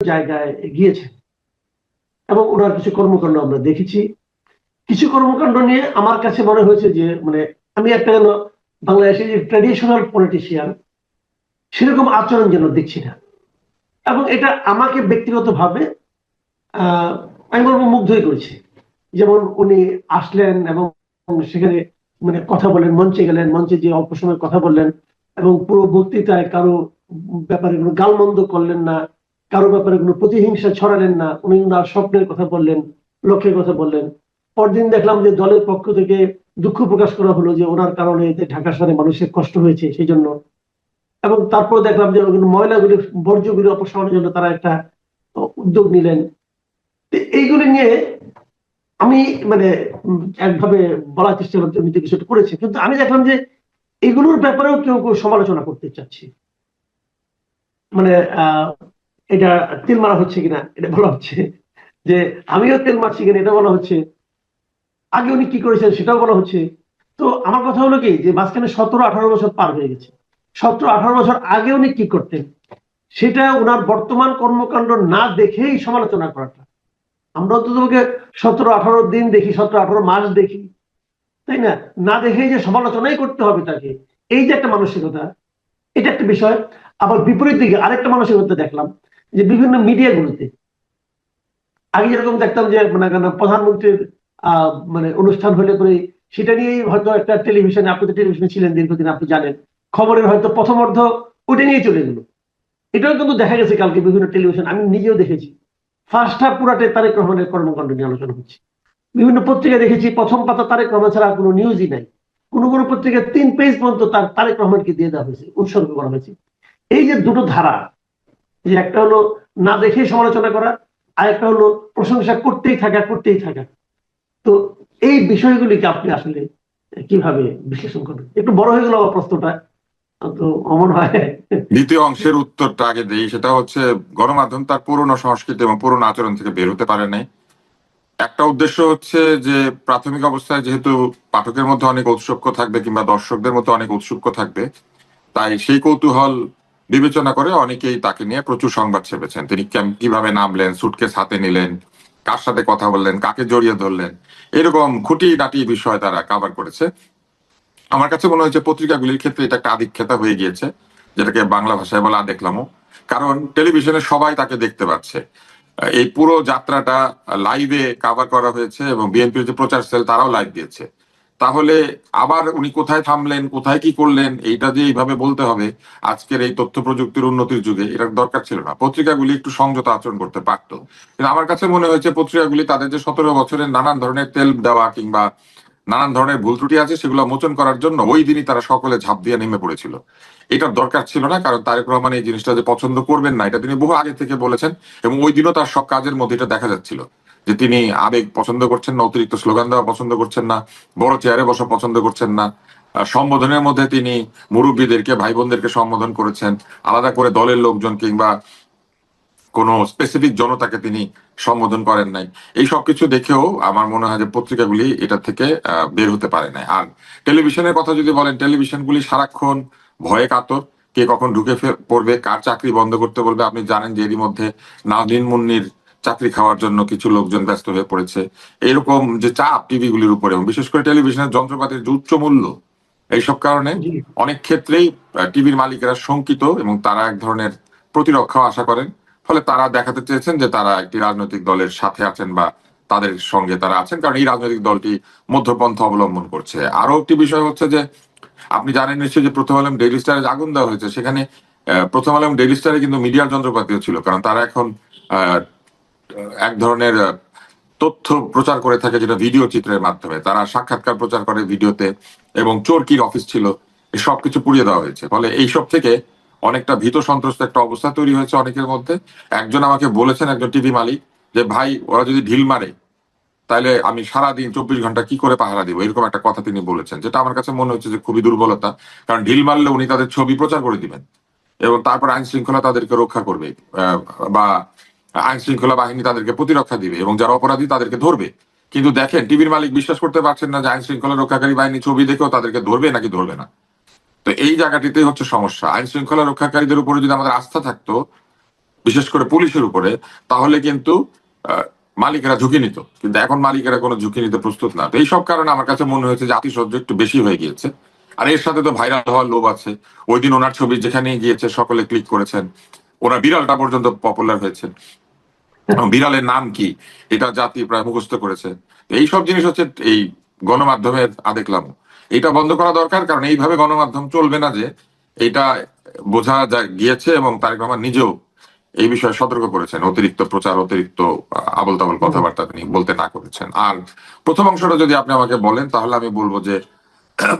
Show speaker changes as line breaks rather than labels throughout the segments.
জায়গায় গিয়েছেন এবং ওনার কিছু কর্মকাণ্ড আমরা দেখেছি। কিছু কর্মকাণ্ড নিয়ে আমার কাছে মনে হয়েছে যে মানে আমি একটা যেন বাংলাদেশের যে ট্র্যাডিশনাল পলিটিশিয়ান সেরকম আচরণ যেন দেখছি না, এবং এটা আমাকে ব্যক্তিগতভাবে আমি বলবো মুগ্ধই করেছে। যেমন উনি আসলেন এবং সেখানে মানে কথা বলেন, মঞ্চে গেলেন, মঞ্চে যে অল্প সময় কথা বললেন এবং পুরো বক্তৃতায় কারো ব্যাপারে কোনো গালমন্দ করলেন না, কারো ব্যাপারে কোনো প্রতিহিংসা ছড়ালেন না। উনি ওনার স্বপ্নের কথা বললেন, লক্ষ্যের কথা বললেন। পরদিন দেখলাম যে দলের পক্ষ থেকে দুঃখ প্রকাশ করা হলো যে ওনার কারণে ঢাকা শহরে মানুষের কষ্ট হয়েছে সেই জন্য। এবং তারপর দেখলাম যে ময়লাগুলি বর্জ্যগুলি অপসারণের জন্য তারা একটা উদ্যোগ নিলেন। এইগুলি নিয়ে আমি মানে একভাবে বলার চেষ্টা করতে উনি কিছুটা করেছে, কিন্তু আমি দেখলাম যে এগুলোর ব্যাপারেও কেউ কেউ সমালোচনা করতে চাচ্ছে। মানে এটা তেল মারা হচ্ছে কিনা এটা বলা হচ্ছে, যে আমিও তেল মারছি কিনা এটা বলা হচ্ছে, আগে উনি কি করেছেন সেটাও বলা হচ্ছে। তো আমার কথা হলো কি যে মাঝখানে 17-18 বছর পার হয়ে গেছে। 17-18 বছর আগে উনি কি করতেন সেটা ওনার বর্তমান কর্মকাণ্ড না দেখেই সমালোচনা করাটা, আমরা অন্তত 17-18 দিন দেখি, 17-18 মাস দেখি, তাই না? না দেখেই যে সমালোচনাই করতে হবে তাকে, এই যে একটা মানসিকতা, এটা একটা বিষয়। আবার বিপরীত দিকে আরেকটা মানসিকতা দেখলাম যে বিভিন্ন মিডিয়াগুলোতে আগে যেরকম দেখতাম যে মানে প্রধানমন্ত্রীর মানে অনুষ্ঠান হলে পরে সেটা নিয়েই হয়তো একটা টেলিভিশনে, আপনি তো টেলিভিশনে ছিলেন দীর্ঘদিন, আপনি জানেন, খবরের হয়তো প্রথম অর্ধ ওটা নিয়ে চলে গেল। এটাও কিন্তু দেখা গেছে কালকে বিভিন্ন টেলিভিশন, আমি নিজেও দেখেছি, ফার্স্ট হাফ পুরাটাই তারেক রহমানের কর্মকাণ্ড নিয়ে আলোচনা হচ্ছে। বিভিন্ন পত্রিকা দেখেছি প্রথম পাতা তারেক রহমান ছাড়া কোনো নিউজই নাই। কোন কোন পত্রিকা 3 পেজ পর্যন্ত তারেক রহমানকে দিয়ে দেওয়া হয়েছে, উৎসর্গ করা হয়েছে। এই যে দুটো ধারা, যে একটা হলো না দেখে সমালোচনা করা, আর একটা হলো প্রশংসা করতেই থাকা করতেই থাকা। তো এই বিষয়গুলিকে আপনি আসলে কিভাবে বিশ্লেষণ করবেন? একটু বড় হয়ে গেল আমার প্রশ্নটা, তো অমন হয়।
দ্বিতীয় অংশের উত্তরটা আগে দিই, সেটা হচ্ছে গণমাধ্যম তার পুরনো সংস্কৃতি এবং পুরনো আচরণ থেকে বের হতে পারে নাই। একটা উদ্দেশ্য হচ্ছে যে প্রাথমিক অবস্থায় যেহেতু পাঠকের মধ্যে অনেক ঔৎসুক্য থাকবে কিংবা দর্শকদের মধ্যে অনেক ঔৎসুক্য থাকবে, তাই সেই কৌতূহল বিবেচনা করে অনেকেই তাকে নিয়ে প্রচুর সংবাদ ছেপেছেন। তিনি কিভাবে নামলেন, সুটকেস হাতে নিলেন, কার সাথে কথা বললেন, কাকে জড়িয়ে ধরলেন, এরকম খুঁটিনাটি বিষয় তারা কাভার করেছে। আমার কাছে মনে হয়েছে পত্রিকাগুলির ক্ষেত্রে এটা একটা আধিক্যতা হয়ে গিয়েছে, যেটাকে বাংলা ভাষায় বলা দেখলামও। কারণ টেলিভিশনে সবাই তাকে দেখতে পাচ্ছে, এই পুরো যাত্রাটা লাইভে কাভার করা হয়েছে এবং বিএনপির যে প্রচার সেল তারাও লাইভ দিয়েছে। তাহলে আবার উনি কোথায় থামলেন, কোথায় কি করলেন, এইটা যে এইভাবে বলতে হবে আজকের এই তথ্য প্রযুক্তির উন্নতির যুগে, এটার দরকার ছিল না। পত্রিকাগুলি একটু সংযত আচরণ করতে পারতো। কিন্তু আমার কাছে মনে হয়েছে পত্রিকাগুলি তাদের যে 17 বছরের নানান ধরনের তেল দেওয়া কিংবা নানান ধরনের ভুল ত্রুটি আছে সেগুলো মোচন করার জন্য ওই দিনই তারা সকলে ঝাঁপ দিয়ে নেমে পড়েছিল। এটার দরকার ছিল না, কারণ তারেক রহমান এই জিনিসটা যে পছন্দ করবেন না এটা তিনি বহু আগে থেকে বলেছেন এবং ওই দিনও তার সব কাজের মধ্যে এটা দেখা যাচ্ছিল যে তিনি আবেগ পছন্দ করছেন না, অতিরিক্ত স্লোগান দেওয়া পছন্দ করছেন না, বড় চেয়ারে বসা পছন্দ করছেন না। সম্বোধনের মধ্যে তিনি মুরব্বীদেরকে, ভাই বোনদেরকে সম্বোধন করেছেন, আলাদা করে দলের লোকজন কিংবা কোন স্পেসিফিক জনতাকে তিনি সম্বোধন করেন নাই। এই সবকিছু দেখেও আমার মনে হয় যে পত্রিকাগুলি এটা থেকে বের হতে পারে নাই। আর টেলিভিশনের কথা যদি বলেন, টেলিভিশনগুলি সারাক্ষণ ভয়ে কাতর, কে কখন ঢুকে পড়বে, কার চাকরি বন্ধ করতে বলবে। আপনি জানেন যে এরই মধ্যে নাজনীন মুন্নির চাকরি খাওয়ার জন্য কিছু লোকজন ব্যস্ত হয়ে পড়েছে। এরকম যে চাপ টিভিগুলির উপরে এবং বিশেষ করে টেলিভিশনের যন্ত্রপাতির যে উচ্চ মূল্য, এইসব কারণে অনেক ক্ষেত্রেই টিভির মালিকেরা শঙ্কিত এবং তারা এক ধরনের প্রতিরক্ষা আশা করেন। ফলে তারা দেখাতে চেয়েছেন যে তারা একটি রাজনৈতিক দলের সাথে আছেন বা তাদের সঙ্গে তারা আছেন, কারণ এই রাজনৈতিক দলটি মধ্যপন্থা অবলম্বন করছে। আরো একটি বিষয় হচ্ছে যে আপনি জানেন নিশ্চয়ই যে প্রথম আলো ডেইলি স্টারে আগুন দেওয়া হয়েছে, সেখানে প্রথম আলো ডেইলি স্টারে কিন্তু মিডিয়ার যন্ত্রপাতিও ছিল, কারণ তারা এখন এক ধরনের তথ্য প্রচার করে থাকে যেটা ভিডিও চিত্রের মাধ্যমে। তারা সাক্ষাৎকার প্রচার করে ভিডিওতে এবং চোরকির অফিস ছিল, সবকিছু পুড়িয়ে দেওয়া হয়েছে। ফলে এইসব থেকে অনেকটা ভীত সন্ত্রস্ত একটা অবস্থা তৈরি হয়েছে অনেকের মধ্যে। একজন আমাকে বলেছেন, একজন টিভি মালিক, যে ভাই ওরা যদি ঢিল মারে তাহলে আমি সারাদিন 24 ঘন্টা কি করে পাহারা দিব, এরকম একটা কথা তিনি বলেছেন, যেটা আমার কাছে মনে হচ্ছে যে খুবই দুর্বলতা। কারণ ঢিল মারলে উনি তাদের ছবি প্রচার করে দিবেন এবং তারপর আইন শৃঙ্খলা তাদেরকে রক্ষা করবে, বা আইন শৃঙ্খলা বাহিনী তাদেরকে প্রতিরক্ষা দিবে এবং যারা অপরাধী তাদেরকে ধরবে। কিন্তু দেখেন টিভির মালিক বিশ্বাস করতে পারছেন না যে আইন শৃঙ্খলা রক্ষাকারী বাহিনী ছবি দেখেও তাদেরকে ধরবে নাকি ধরবে না। তো এই জায়গাটিতেই হচ্ছে সমস্যা। আইন শৃঙ্খলা রক্ষাকারীদের উপরে যদি আমাদের আস্থা থাকতো, বিশেষ করে পুলিশের উপরে, তাহলে কিন্তু মালিকেরা ঝুঁকি নিত, কিন্তু এখন মালিকেরা কোনো ঝুঁকি নিতে প্রস্তুত না। তো এইসব কারণে আমার কাছে মনে হয়েছে যে আতিশয্য একটু বেশি হয়ে গিয়েছে। আর এর সাথে তো ভাইরাল হওয়ার লোভ আছে। ওই দিন ওনার ছবি যেখানে গিয়েছে সকলে ক্লিক করেছেন, ওনার বিড়ালটা পর্যন্ত পপুলার হয়েছে। বিড়ালের নাম কি এটা জাতি প্রায় মুখস্থ করেছে। এইসব জিনিস হচ্ছে এই গণমাধ্যমের আদেকলাম, এটা বন্ধ করা দরকার। কারণ এইভাবে গণমাধ্যম চলবে না, যে এটা বোঝা গিয়েছে। এবং তারেক রহমান নিজেও এই বিষয়ে সতর্ক করেছেন, অতিরিক্ত প্রচার, অতিরিক্ত আবল তাবল কথাবার্তা তিনি বলতে না করেছেন। আর প্রথম অংশটা যদি আপনি আমাকে বলেন, তাহলে আমি বলবো যে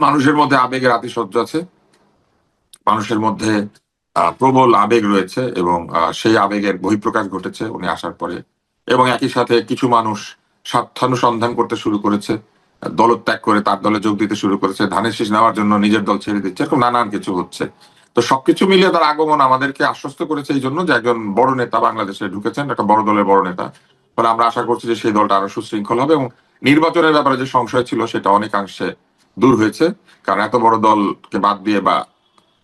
মানুষের মধ্যে আবেগের আতিশয্য আছে, মানুষের মধ্যে প্রবল আবেগ রয়েছে, এবং সেই আবেগের বহিঃপ্রকাশ ঘটেছে উনি আসার পরে। এবং একই সাথে কিছু মানুষ স্বার্থানুসন্ধান করতে শুরু করেছে, দলত্যাগ করে তার দলে যোগ দিতে শুরু করেছে, ধানের শীষ নেওয়ার জন্য নিজের দল ছেড়ে দিচ্ছে, এরকম নানান কিছু হচ্ছে। তো সবকিছু মিলিয়ে তার আগমন আমাদেরকে আশ্বস্ত করেছে এই জন্য যে একজন বড় নেতা বাংলাদেশে ঢুকেছেন, একটা বড় দলের বড় নেতা। ফলে আমরা আশা করছি যে সেই দলটা আরো সুশৃঙ্খল হবে, এবং নির্বাচনের ব্যাপারে যে সংশয় ছিল সেটা অনেকাংশে দূর হয়েছে। কারণ এত বড় দলকে বাদ দিয়ে বা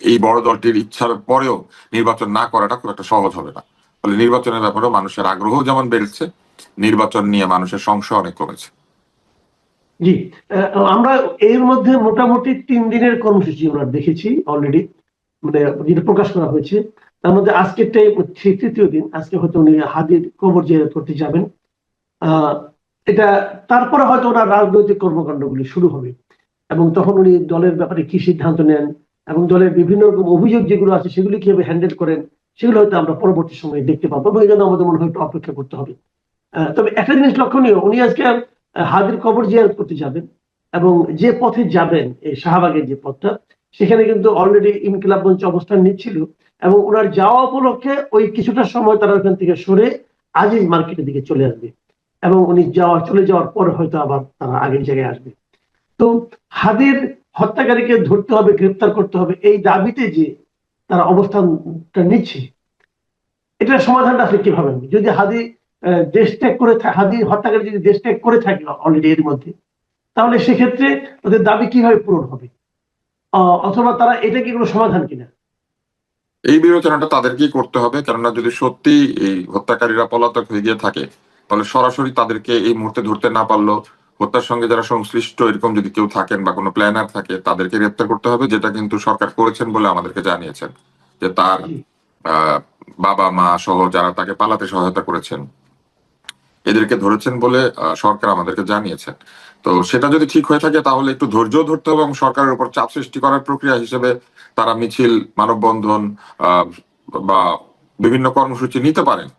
এই বড় দলটির ইচ্ছার পরেও নির্বাচন না করাটা খুব একটা সহজ হবে না। ফলে নির্বাচনের ব্যাপারেও মানুষের আগ্রহ যেমন বেড়েছে, নির্বাচন নিয়ে মানুষের সংশয় অনেক কমেছে।
জি, আমরা এর মধ্যে মোটামুটি 3 দিনের কর্মসূচি আমরা দেখেছি অলরেডি, মানে যেটা প্রকাশ করা হয়েছে। তার মধ্যে আজকেরটাই হচ্ছে 3য় দিন। আজকে হয়তো উনি হাদির কবর জিয়ারত করতে যাবেন। এটা তারপরে হয়তো ওনার রাজনৈতিক কর্মকাণ্ডগুলি শুরু হবে, এবং তখন উনি দলের ব্যাপারে কি সিদ্ধান্ত নেন এবং দলের বিভিন্ন রকম অভিযোগ যেগুলো আছে সেগুলি কিভাবে হ্যান্ডেল করেন, সেগুলো হয়তো আমরা পরবর্তী সময়ে দেখতে পাবো, এবং এই জন্য আমাদের মনে হয় একটু অপেক্ষা করতে হবে। তবে একটা জিনিস লক্ষণীয়, উনি আজকে হাদির কবর জিয়ারত করতে যাবেন, এবং যে পথে যাবেন এই শাহবাগের যে পথটা, সেখানে কিন্তু অলরেডি ইনকিলাব মঞ্চ অবস্থান নিচ্ছিল, এবং ওনার যাওয়া উপলক্ষে ওই কিছুটা সময় তারা ওখান থেকে সরে আজিজ মার্কেটের দিকে চলে আসবে, এবং উনি চলে যাওয়ার পর হয়তো আবার তারা আগের জায়গায় আসবে। তো হাদির হত্যাকারীকে ধরতে হবে, গ্রেপ্তার করতে হবে, এই দাবিতে যে তারা অবস্থানটা নিচ্ছে, এটার সমাধানটা আসলে কিভাবে হবে? যদি হাদি দেশ ত্যাগ করে হাদি হত্যাকারী যদি দেশ ত্যাগ করে থাকে অলরেডি এর মধ্যে, তাহলে সেক্ষেত্রে ওদের দাবি কিভাবে পূরণ হবে? অথবা তারা এটা কি কোনো সমাধান কিনা?
এই বিবেচনাটা তাদেরকেই করতে হবে, কেননা যদি সত্যি এই হত্যাকারীরা পলাতক হয়ে গিয়ে থাকে, তাহলে সরাসরি তাদেরকে এই মুহূর্তে ধরতে না পারলো, হত্যার সঙ্গে যারা সংশ্লিষ্ট এরকম যদি কেউ থাকেন বা কোনো প্ল্যানার থাকে, তাদেরকে গ্রেপ্তার করতে হবে, যেটা কিন্তু সরকার করেছেন বলে আমাদেরকে জানিয়েছেন। যে তার আহ বাবা মা সহ যারা তাকে পালাতে সহায়তা করেছেন, এদেরকে ধরেছেন বলে সরকার আমাদেরকে জানিয়েছেন। তো সেটা যদি ঠিক হয়ে থাকে, তাহলে একটু ধৈর্য ধরতে হবে, এবং সরকারের উপর চাপ সৃষ্টি করার প্রক্রিয়া হিসেবে তারা মিছিল, মানববন্ধন বা বিভিন্ন কর্মসূচি নিতে পারেন।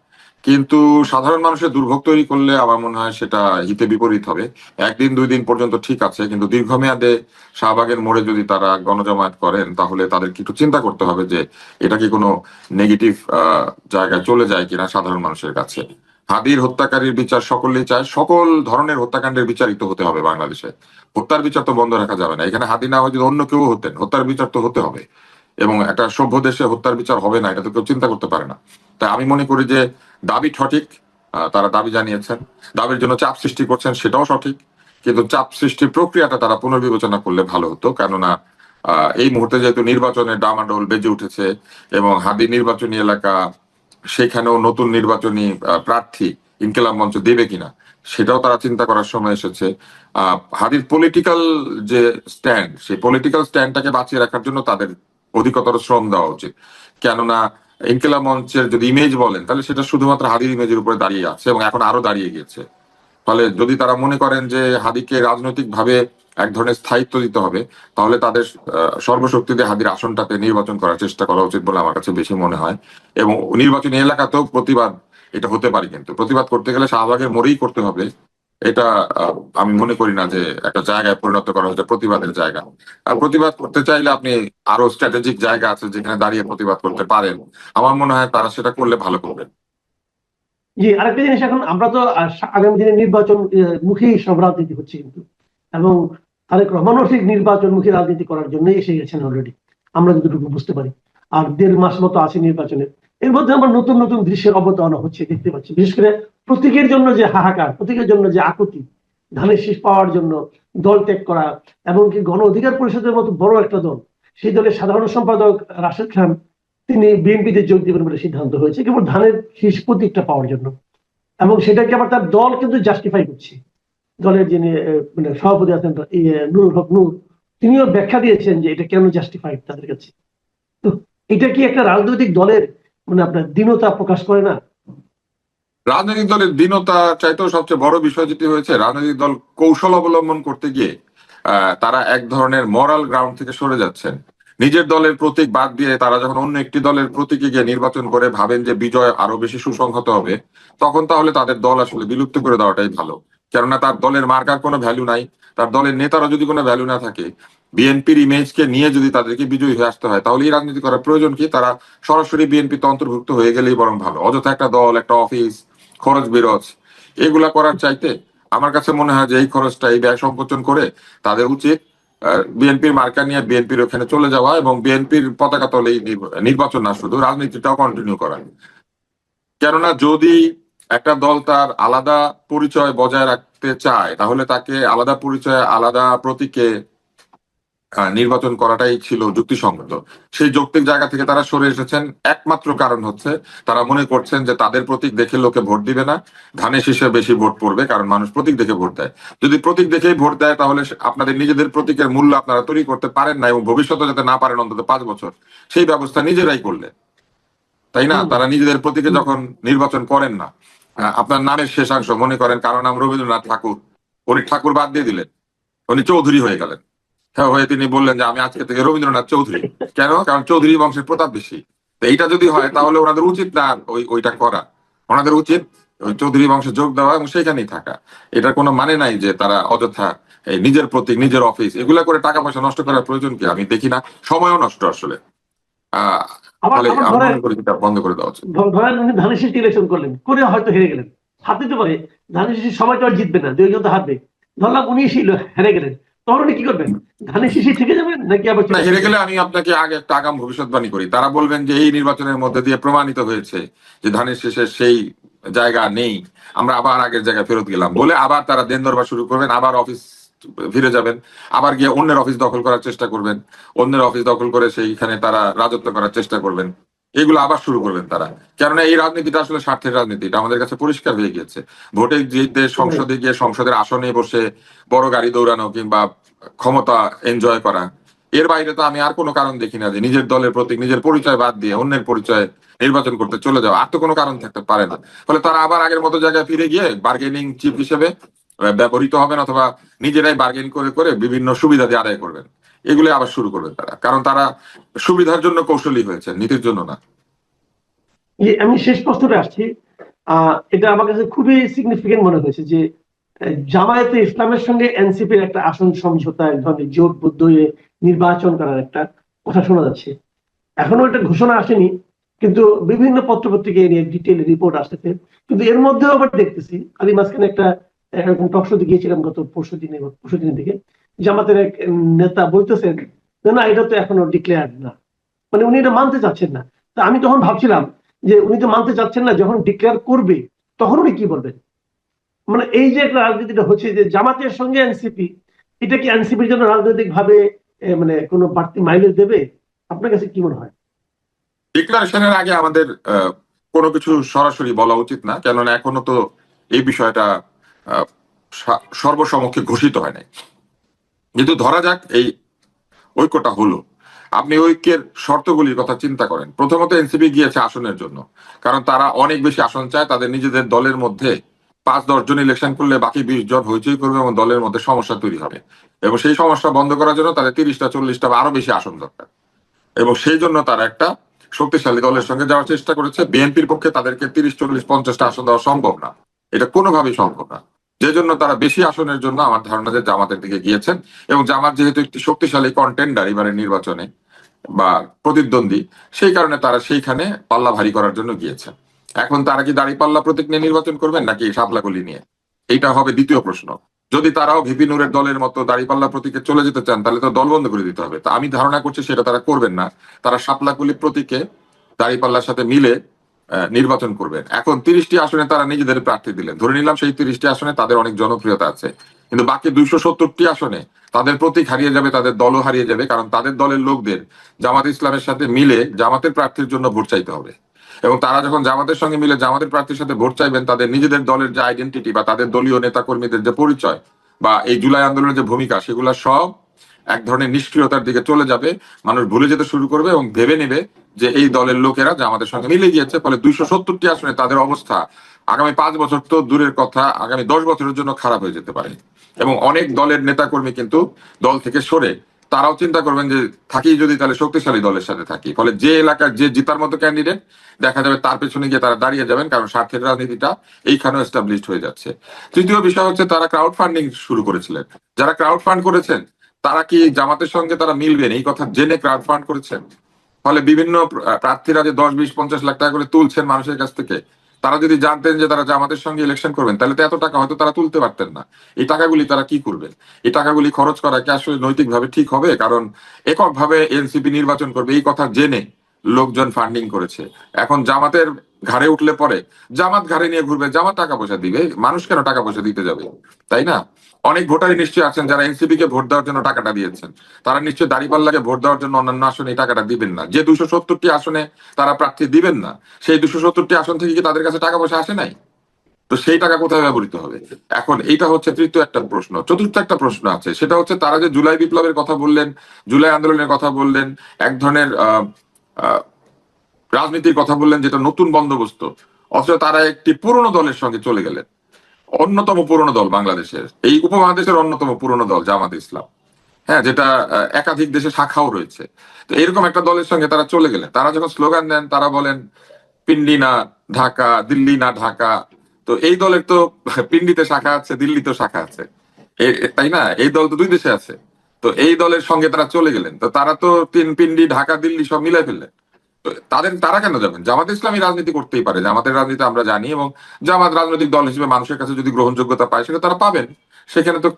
কিন্তু সাধারণ মানুষের দুর্ভোগ তৈরি করলে আমার মনে হয় সেটা হিতে বিপরীত হবে। 1 দিন 2 দিন পর্যন্ত ঠিক আছে, কিন্তু দীর্ঘমেয়াদে শাহবাগের মোড়ে যদি তারা গণজমায়েত করেন, তাহলে তাদেরকে একটু চিন্তা করতে হবে যে এটা কি কোনো নেগেটিভ জায়গায় চলে যায় কিনা সাধারণ মানুষের কাছে। হাদির হত্যাকারীর বিচার সকলেই চায়, সকল ধরনের হত্যাকাণ্ডের বিচারিত হতে হবে বাংলাদেশে। হত্যার বিচার তো বন্ধ রাখা যাবে না। এখানে হাদি না হয় যদি অন্য কেউ হতেন, হত্যার বিচার তো হতে হবে। এবং একটা সভ্য দেশে হত্যার বিচার হবে না, এটা তো কেউ চিন্তা করতে পারে না। তাই আমি মনে করি যে দাবি সঠিক, তারা দাবি জানিয়েছেন, দাবির জন্য চাপ সৃষ্টি করছেন, সেটাও সঠিক। কিন্তু চাপ সৃষ্টির প্রক্রিয়াটা তারা পুনর্বিবেচনা করলে ভালো হতো। কেননা এই মুহূর্তে যেহেতু নির্বাচনের ডামাডোল বেজে উঠেছে, এবং হাদি নির্বাচনী এলাকা, সেখানেও নতুন নির্বাচনী প্রার্থী ইনকিলাব মঞ্চ দেবে কিনা, সেটাও তারা চিন্তা করার সময় এসেছে। হাদির পলিটিক্যাল যে স্ট্যান্ড, সেই পলিটিক্যাল স্ট্যান্ডটাকে বাঁচিয়ে রাখার জন্য তাদের অধিকতর শ্রম দেওয়া উচিত। কেননা ইনকিলাব মঞ্চের যদি ইমেজ বলেন, তাহলে সেটা শুধুমাত্র হাদির ইমেজের উপরে দাঁড়িয়ে আছে, এবং এখন আরো দাঁড়িয়ে গিয়েছে। ফলে যদি তারা মনে করেন যে হাদিকে রাজনৈতিক ভাবে এক ধরনের স্থায়িত্ব দিতে হবে, তাহলে তাদের সর্বশক্তি দিয়ে হাদির আসনটাতে নির্বাচন করার চেষ্টা করা উচিত বলে আমার কাছে বেশি মনে হয়। এবং নির্বাচনী এলাকাতেও প্রতিবাদ এটা হতে পারে, কিন্তু প্রতিবাদ করতে গেলে শাহবাগের মোড়েই করতে হবে। এটা আমি মনে করি না যে একটা জায়গায় পরিণত করা হচ্ছে প্রতিবাদের জায়গা। আর প্রতিবাদ করতে চাইলে আপনি আরো স্ট্র্যাটেজিক জায়গা আছে যেখানে দাঁড়িয়ে প্রতিবাদ করতে পারেন। আমার মনে হয় তারা সেটা করলে ভালো করবেন।
জি, আরেকটা জিনিস, এখন আমরা তো আগামী দিনে নির্বাচন মুখী সব রাজনীতি হচ্ছে কিন্তু, এবং তারেক রহমানও ঠিক নির্বাচনমুখী রাজনীতি করার জন্য এসে গেছেন অলরেডি, আমরা যতটুকু বুঝতে পারি। আর 1.5 মাস মতো আছে নির্বাচনের। এর মধ্যে আমার নতুন নতুন দৃশ্যের অবতারণা হচ্ছে, দেখতে পাচ্ছি। বিশেষ করে প্রতীকের জন্য যে হাহাকার, প্রতীকের জন্য যে আকুতি, ধানের শীষ পাওয়ার জন্য দল ত্যাগ করা, এমনকি গণ অধিকার পরিষদের মতো বড় একটা দল, সেই দলের সাধারণ সম্পাদক রাশেদ খান তিনি বিএনপিতে যোগ দেবেন বলে সিদ্ধান্ত হয়েছে কেবল ধানের শীষ প্রতীকটা পাওয়ার জন্য, এবং সেটাকে আবার তার দল কিন্তু জাস্টিফাই করছে। দলের যিনি মানে সভাপতি আছেন নুরুল হক নূর, তিনিও ব্যাখ্যা দিয়েছেন যে এটা কেন জাস্টিফাইড তাদের কাছে। তো এটা কি একটা রাজনৈতিক দলের মানে আপনার দীনতা প্রকাশ করে না?
রাজনৈতিক দলের দীনতা চাইতেও সবচেয়ে বড় বিষয় যেটি হয়েছে, রাজনৈতিক দল কৌশল অবলম্বন করতে গিয়ে তারা এক ধরনের মরাল গ্রাউন্ড থেকে সরে যাচ্ছেন। নিজের দলের প্রতীক বাদ দিয়ে তারা যখন অন্য একটি দলের প্রতীকে গিয়ে নির্বাচন করে ভাবেন যে বিজয় আরো বেশি সুসংহত হবে, তখন তাহলে তাদের দল আসলে বিলুপ্ত করে দেওয়াটাই ভালো। কেননা তার দলের মার্কার কোনো ভ্যালু নাই, তার দলের নেতারা যদি কোনো ভ্যালু না থাকে, বিএনপির ইমেজকে নিয়ে যদি তাদেরকে বিজয়ী হয়ে আসতে হয়, তাহলে এই রাজনীতি করার প্রয়োজন কি? তারা সরাসরি বিএনপিতে অন্তর্ভুক্ত হয়ে গেলেই বরং ভালো। অযথা একটা দল, একটা অফিস, খরচ বিরোচ এগুলা করার চাইতে আমার কাছে মনে হয় যে এই খরচটা, এই ব্যয় সংকোচন করে তাদের উচিত বিএনপির মার্কা নিয়ে বিএনপির ওখানে চলে যাওয়া এবং বিএনপির পতাকা তলেই নির্বাচন না শুধু রাজনীতিটাও কন্টিনিউ করা। কেননা যদি একটা দল তার আলাদা পরিচয় বজায় রাখতে চায়, তাহলে তাকে আলাদা পরিচয়, আলাদা প্রতীকে নির্বাচন করাটাই ছিল যুক্তিসঙ্গত। সেই যৌক্তিক জায়গা থেকে তারা সরে এসেছেন। একমাত্র কারণ হচ্ছে তারা মনে করছেন যে তাদের প্রতীক দেখে লোকে ভোট দিবে না, ধানের শীষে বেশি ভোট পড়বে, কারণ মানুষ প্রতীক দেখে ভোট দেয়। যদি প্রতীক দেখেই ভোট দেয়, তাহলে আপনাদের নিজেদের প্রতীকের মূল্য আপনারা তৈরি করতে পারেন না, এবং ভবিষ্যতে যাতে না পারেন অন্তত 5 বছর, সেই ব্যবস্থা নিজেরাই করলে, তাই না?
হুম,
তারা নিজেদের প্রতীকে
হুম।
যখন নির্বাচন করেন না, আপনার নামের শেষাংশ মনে করেন কারো নাম রবীন্দ্রনাথ ঠাকুর, উনি ঠাকুর বাদ দিয়ে দিলেন, উনি চৌধুরী হয়ে গেলেন। হ্যাঁ, হয়ে তিনি বললেন যে আমি আজকে থেকে রবীন্দ্রনাথ চৌধুরী। কেন? কারণ চৌধুরী বংশের প্রতাপ বেশি। তো এইটা যদি হয়, তাহলে ওনাদের উচিত না ওইটা করা। ওনাদের উচিত ওই চৌধুরী বংশে যোগ দেওয়া এবং সেখানেই থাকা। এটার কোনো মানে নাই যে তারা অযথা এই নিজের প্রতীক, নিজের অফিস এগুলা করে টাকা পয়সা নষ্ট করার প্রয়োজন কি? আমি দেখি না, সময়ও নষ্ট আসলে। আহ
আবার
ফলে
আবার
আমি
ধরেন,
মনে করি এটা বন্ধ করে দেওয়া উচিত।
ধরেন উনি ধানের শীষ ইলেকশন করলেন, করে হয়তো হেরে গেলেন। হাত দিতে পারে, ধানের শীষ সবাই তো আর জিতবে না, 2 জন তো হারবে। ধরলাম উনি হেরে গেলেন, তখন উনি কি করবেন? ধানের শীষে থেকে যাবেন নাকি আবার
না,
চলে
হেরে
আসবেন?
গেলে আমি আপনাকে আগে একটা আগাম ভবিষ্যৎবাণী করি। তারা বলবেন যে এই নির্বাচনের মধ্যে দিয়ে প্রমাণিত হয়েছে যে ধানের শেষের সেই জায়গা নেই, আমরা আবার আগের জায়গায় ফেরত গেলাম বলে আবার তারা দেন দরবার শুরু করবেন, আবার অফিস ফিরে যাবেন, আবার গিয়ে অন্যের অফিস দখল করার চেষ্টা করবেন, অন্যের অফিস দখল করে সেইখানে তারা রাজত্ব করার চেষ্টা করবেন। এগুলো আবার শুরু করবেন তারা। কেননা এই রাজনীতিটা আসলে স্বার্থের রাজনীতি, এটা আমাদের কাছে পরিষ্কার হয়ে গিয়েছে। ভোটে জিতে সংসদে গিয়ে সংসদের আসনে বসে বড় গাড়ি দৌড়ানো কিংবা ক্ষমতা এনজয় করা, এর বাইরে তো আমি আর কোনো কারণ দেখি না যে নিজের দলের প্রতীক, নিজের পরিচয় বাদ দিয়ে অন্যের পরিচয় নির্বাচন করতে চলে যাওয়া। আর তো কোনো কারণ থাকতে পারে না। ফলে তারা আবার আগের মতো জায়গায় ফিরে গিয়ে বার্গেনিং চিপ হিসেবে ব্যবহৃত হবেন, অথবা নিজেরাই বার্গেন করে করে বিভিন্ন সুবিধা দিয়ে আদায় করবেন। এগুলো আবার শুরু করবেন তারা, কারণ তারা সুবিধার জন্য কৌশলী হয়েছে, নীতির জন্য না।
আমি শেষ প্রশ্নটা আসছি। এটা আমার কাছে খুবই সিগনিফিকেন্ট মনে হয়েছে যে জামায়াতে ইসলামের সঙ্গে এনসিপির একটা আসন সমঝোতা, এক ধরনের জোটবদ্ধ হয়ে নির্বাচন করার একটা কথা শোনা যাচ্ছে। এখনো একটা ঘোষণা আসেনি, কিন্তু বিভিন্ন পত্রপত্রিকা এ নিয়ে ডিটেল রিপোর্ট আসতেছে। কিন্তু এর মধ্যেও আবার দেখতেছি, আমি মাঝখানে একটা এরকম টকশোতে গিয়েছিলাম গত পরশুদিনের দিকে, জামাতের এক নেতা বলতেছেন যে না, এটা তো এখনো ডিক্লেয়ার না, মানে উনি এটা মানতে চাচ্ছেন না। তা আমি তখন ভাবছিলাম যে উনি তো মানতে চাচ্ছেন না, যখন ডিক্লেয়ার করবে তখন উনি কি বলবেন? মানে এই যে একটা রাজনীতিটা হচ্ছে যে জামাতের সঙ্গে এনসিপি, এটা কি এনসিপির জন্য রাজনৈতিক ভাবে মানে কোনো বাড়তি মাইলেজ দেবে? আপনার কাছে কি মনে হয়?
ডিক্লারেশনের আগে আমাদের কোনো কিছু সরাসরি বলা উচিত না, কেননা এখনো তো এই বিষয়টা আহ, সর্বসমক্ষে ঘোষিত হয় নাই। কিন্তু ধরা যাক এই ঐক্যটা হলো, আপনি ঐক্যের শর্তগুলির কথা চিন্তা করেন। প্রথমত এনসিপি গিয়েছে আসনের জন্য, কারণ তারা অনেক বেশি আসন চায়। তাদের নিজেদের দলের মধ্যে 5-10 জন ইলেকশন করলে বাকি 20 জন হইচই করবে এবং দলের মধ্যে সমস্যা তৈরি হবে, এবং সেই সমস্যা বন্ধ করার জন্য তাদের 30টা 40টা বা আরো বেশি আসন দরকার। এবং সেই জন্য তারা একটা শক্তিশালী দলের সঙ্গে যাওয়ার চেষ্টা করেছে। বিএনপির পক্ষে তাদেরকে 30, 40, 50টা আসন দেওয়া সম্ভব না, এটা কোনোভাবেই সম্ভব না। যে জন্য তারা বেশি আসনের জন্য আমার ধারণা যে জামাতের দিকে গিয়েছেন, এবং জামাত যেহেতু একটি শক্তিশালী কন্টেন্ডার এবারের নির্বাচনে বা প্রতিদ্বন্দ্বী, সেই কারণে তারা সেইখানে পাল্লা ভারী করার জন্য গিয়েছে। এখন তারা কি দাঁড়িপাল্লা প্রতীক নিয়ে নির্বাচন করবেন নাকি শাপলাকলি নিয়ে, এইটা হবে দ্বিতীয় প্রশ্ন। যদি তারাও ভিপি নুরের দলের মতো দাঁড়িপাল্লা প্রতীকে চলে যেতে চান, তাহলে তো দল বন্ধ করে দিতে হবে। তা আমি ধারণা করছি সেটা তারা করবেন না। তারা শাপলাকলি প্রতীকে দাঁড়িপাল্লার সাথে মিলে নির্বাচন করবেন। এখন 30টি আসনে তারা নিজেদের প্রার্থী দিলেন, ধরে নিলাম সেই 30টি আসনে তাদের অনেক জনপ্রিয়তা আছে, কিন্তু বাকি 270টি আসনে তাদের প্রতীক হারিয়ে যাবে, তাদের দলও হারিয়ে যাবে, কারণ তাদের দলের লোকদের জামাত ইসলামের সাথে মিলে জামাতের প্রার্থীর জন্য ভোট চাইতে হবে। এবং তারা যখন জামাতের সঙ্গে মিলে জামাতের প্রার্থীর সাথে ভোট চাইবেন, তাদের নিজেদের দলের যে আইডেন্টিটি বা তাদের দলীয় নেতাকর্মীদের যে পরিচয় বা এই জুলাই আন্দোলনের যে ভূমিকা, সেগুলো সব এক ধরনের নিষ্ক্রিয়তার দিকে চলে যাবে। মানুষ ভুলে যেতে শুরু করবে এবং ভেবে নেবে যে এই দলের লোকেরা জামাতের সঙ্গে মিলে গিয়েছে। ফলে 270টি আসনে তাদের অবস্থা আগামী 5 বছর তো দূরের কথা, আগামী 10 বছরের জন্য খারাপ হয়ে যেতে পারে। এবং অনেক দলের নেতাকর্মী কিন্তু দল থেকে সরে তারাও চিন্তা করবেন যে থাকি যদি তাহলে শক্তিশালী দলের সাথে থাকি। ফলে যে এলাকার যে জিতার মতো ক্যান্ডিডেট দেখা যাবে তার পেছনে গিয়ে তারা দাঁড়িয়ে যাবেন, কারণ স্বার্থের রাজনীতিটা এইখানেও এস্টাবলিশড হয়ে যাচ্ছে। তৃতীয় বিষয় হচ্ছে তারা ক্রাউড ফান্ডিং শুরু করেছিলেন। যারা ক্রাউড ফান্ড করেছেন তারা কি জামাতের সঙ্গে তারা মিলবেন এই কথা জেনে ক্রাউড ফান্ড করেছেন? ফলে বিভিন্ন প্রার্থীরা যে 10, 20, 50 লাখ টাকা করে তুলছেন মানুষের কাছ থেকে, তারা যদি জানতেন যে তারা জামাতের সঙ্গে ইলেকশন করবেন, তাহলে তো এত টাকা হয়তো তারা তুলতে পারতেন না। এই টাকাগুলি তারা কি করবেন? এই টাকাগুলি খরচ করা কি আসলে নৈতিকভাবে ঠিক হবে? কারণ এককভাবে এনসিপি নির্বাচন করবে এই কথা জেনে লোকজন ফান্ডিং করেছে। এখন জামাতের ঘাড়ে উঠলে পরে জামাত ঘাড়ে নিয়ে ঘুরবে, জামাত টাকা পয়সা দিবে, মানুষ কেন টাকা পয়সা দিতে যাবে? তাই না? অনেক ভোটারই নিশ্চয়ই আছেন যারা এনসিপি কে ভোট দেওয়ার জন্য টাকাটা দিয়েছেন, তারা নিশ্চয়ই দাঁড়িপাল্লাকে ভোট দেওয়ার জন্য অন্যান্য আসনে এই টাকাটা দিবেন না। যে 270টি আসনে তারা প্রার্থী দিবেন না, সেই 270টি আসন থেকে কি তাদের কাছে টাকা পয়সা আসে নাই? তো সেই টাকা কোথায় ব্যবহৃত হবে? এখন এইটা হচ্ছে তৃতীয় একটা প্রশ্ন। চতুর্থ একটা প্রশ্ন আছে, সেটা হচ্ছে তারা যে জুলাই বিপ্লবের কথা বললেন, জুলাই আন্দোলনের কথা বললেন, এক ধরনের আহ রাজনীতির কথা বললেন যেটা নতুন বন্দোবস্ত, অথচ তারা একটি পুরনো দলের সঙ্গে চলে গেলেন। অন্যতম পুরনো দল বাংলাদেশের, এই উপমহাদেশের অন্যতম পুরনো দল জামাত ইসলাম, হ্যাঁ, যেটা একাধিক দেশে শাখাও রয়েছে। তো এরকম একটা দলের সঙ্গে তারা চলে গেলেন। তারা যখন স্লোগান দেন তারা বলেন পিন্ডি না ঢাকা, দিল্লি না ঢাকা। তো এই দলের তো পিন্ডিতে শাখা আছে, দিল্লিতেও শাখা আছে, তাই না? এই দল তো দুই দেশে আছে। তো এই দলের সঙ্গে তারা চলে গেলেন, তো তারা তো পিন্ডি ঢাকা দিল্লি সব মিলাই ফেললেন। তো তারা কেন যাবেন? জামাত ইসলামী রাজনীতি করতেই পারে, জামাতের রাজনীতি আমরা জানি, এবং জামাত রাজনৈতিক দল হিসেবে মানুষের কাছে যদি গ্রহণযোগ্যতা পায় সেটা তারা পাবেন, সেখানে তো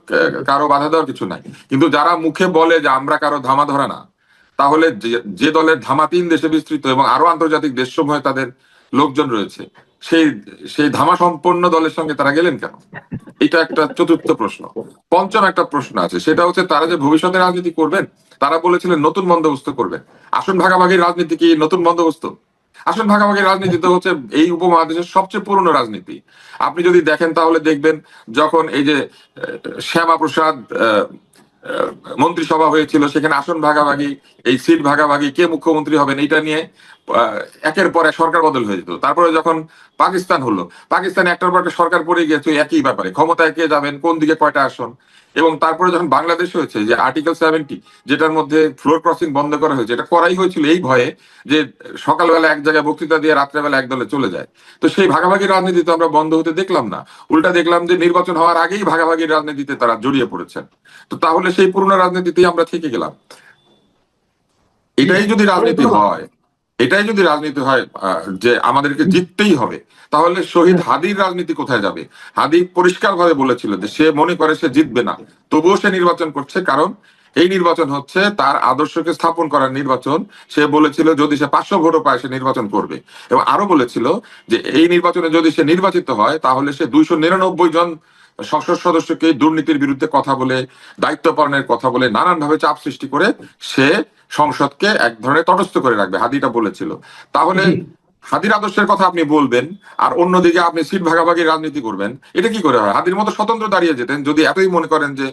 কারো বাধা দেওয়ার কিছু নাই। কিন্তু যারা মুখে বলে যে আমরা কারো ধামা ধরা না, তাহলে যে দলের ধামা 3 দেশে বিস্তৃত এবং আরো আন্তর্জাতিক দেশসমূহে তাদের লোকজন রয়েছে, সেই সেই ধামা সম্পন্ন দলের সঙ্গে তারা গেলেন কেন? এটা একটা চতুর্থ প্রশ্ন। পঞ্চম একটা প্রশ্ন আছে, সেটা হচ্ছে তারা যে ভবিষ্যতে রাজনীতি করবেন, তারা বলেছিলেন নতুন বন্দোবস্ত করবেন। আসন ভাগাভাগির রাজনীতি কি নতুন বন্দোবস্ত? আসন ভাগাভাগির রাজনীতি তো হচ্ছে এই উপমহাদেশের সবচেয়ে পুরনো রাজনীতি। আপনি যদি দেখেন তাহলে দেখবেন যখন এই যে শ্যামা প্রসাদ মন্ত্রিসভা হয়েছিল, সেখানে আসন ভাগাভাগি, এই সিট ভাগাভাগি, কে মুখ্যমন্ত্রী হবেন এটা নিয়ে একের পর এক সরকার বদল হয়ে যেত। তারপরে যখন পাকিস্তান হলো, পাকিস্তানে একটার পর একটা সরকার পড়ে গিয়েছে একই ব্যাপারে, ক্ষমতায় কে যাবেন, কোন দিকে কয়টা আসন। এবং তারপরে যখন বাংলাদেশ হয়েছে, যে আর্টিকেল 70 যেটার মধ্যে ফ্লোর ক্রসিং বন্ধ করা হয়েছে, এটা করাই হয়েছিল এই ভয়ে যে সকালবেলা এক জায়গায় বক্তৃতা দিয়ে রাত্রেবেলা এক দলে চলে যায়। তো সেই ভাগাভাগির রাজনীতি তো আমরা বন্ধ হতে দেখলাম না, উল্টা দেখলাম যে নির্বাচন হওয়ার আগেই ভাগাভাগির রাজনীতিতে তারা জড়িয়ে পড়েছেন। তো তাহলে সেই পুরনো রাজনীতিতেই আমরা থেকে গেলাম। এটাই যদি রাজনীতি হয়, এটাই যদি রাজনীতি হয় যে আমাদেরকে জিততেই হবে, তাহলে শহীদ হাদির রাজনীতি কোথায় যাবে? হাদি পরিষ্কারভাবে বলেছিল যে সে মনে করে সে জিতবে না, তবুও সে নির্বাচন করছে, কারণ এই নির্বাচন হচ্ছে তার আদর্শকে স্থাপন করার নির্বাচন। সে বলেছিল যদি সে 500 ভোটও পায় সে নির্বাচন করবে, এবং আরো বলেছিল যে এই নির্বাচনে যদি সে নির্বাচিত হয় তাহলে সে 299 জন সংসদ সদস্যকে দুর্নীতির বিরুদ্ধে কথা বলে, দায়িত্ব পালনের কথা বলে, নানান ভাবে চাপ সৃষ্টি করে সে সংসদকে এক ধরনের তটস্থ করে রাখবে, হাদিটা বলেছিল। তাহলে হাদির আদর্শের কথা আপনি বলবেন আর অন্যদিকে আপনি সিট ভাগাভাগির রাজনীতি করবেন, এটা কি করে হয়? হাদির মতো স্বতন্ত্র দাঁড়িয়ে যেতেন যদি এতই মনে করেন যে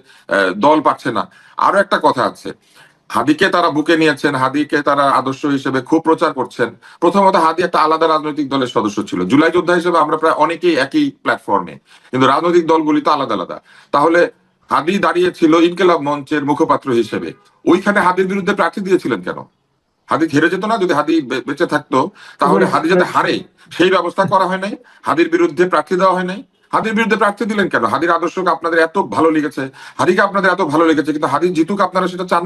দল পাচ্ছে না। আরো একটা কথা আছে, হাদিকে তারা বুকে নিয়েছেন, হাদিকে তারা আদর্শ হিসেবে খুব প্রচার করছেন। প্রথমত হাদি একটা আলাদা রাজনৈতিক দলের সদস্য ছিল, জুলাই যোদ্ধা হিসেবে আমরা প্রায় অনেকেই একই প্ল্যাটফর্মে, কিন্তু রাজনৈতিক দলগুলি তো আলাদা আলাদা। তাহলে হাদি দাঁড়িয়েছিল ইনকিলাব মঞ্চের মুখপাত্র হিসেবে, ওইখানে হাদির বিরুদ্ধে প্রার্থী দিয়েছিলেন কেন? হাদি হেরে যেত না যদি হাদি বেঁচে থাকতো? তাহলে হাদি যাতে হারে সেই ব্যবস্থা করা হয় নাই, হাদির বিরুদ্ধে প্রার্থী দেওয়া হয় নাই। হাদির বিরুদ্ধে প্রার্থী দিলেন কেন? হাদির আদর্শকে আপনাদের এত ভালো লেগেছে, হাদিকে আপনাদের এত ভালো লেগেছে, কিন্তু হাদি জিতুক আপনারা সেটা চান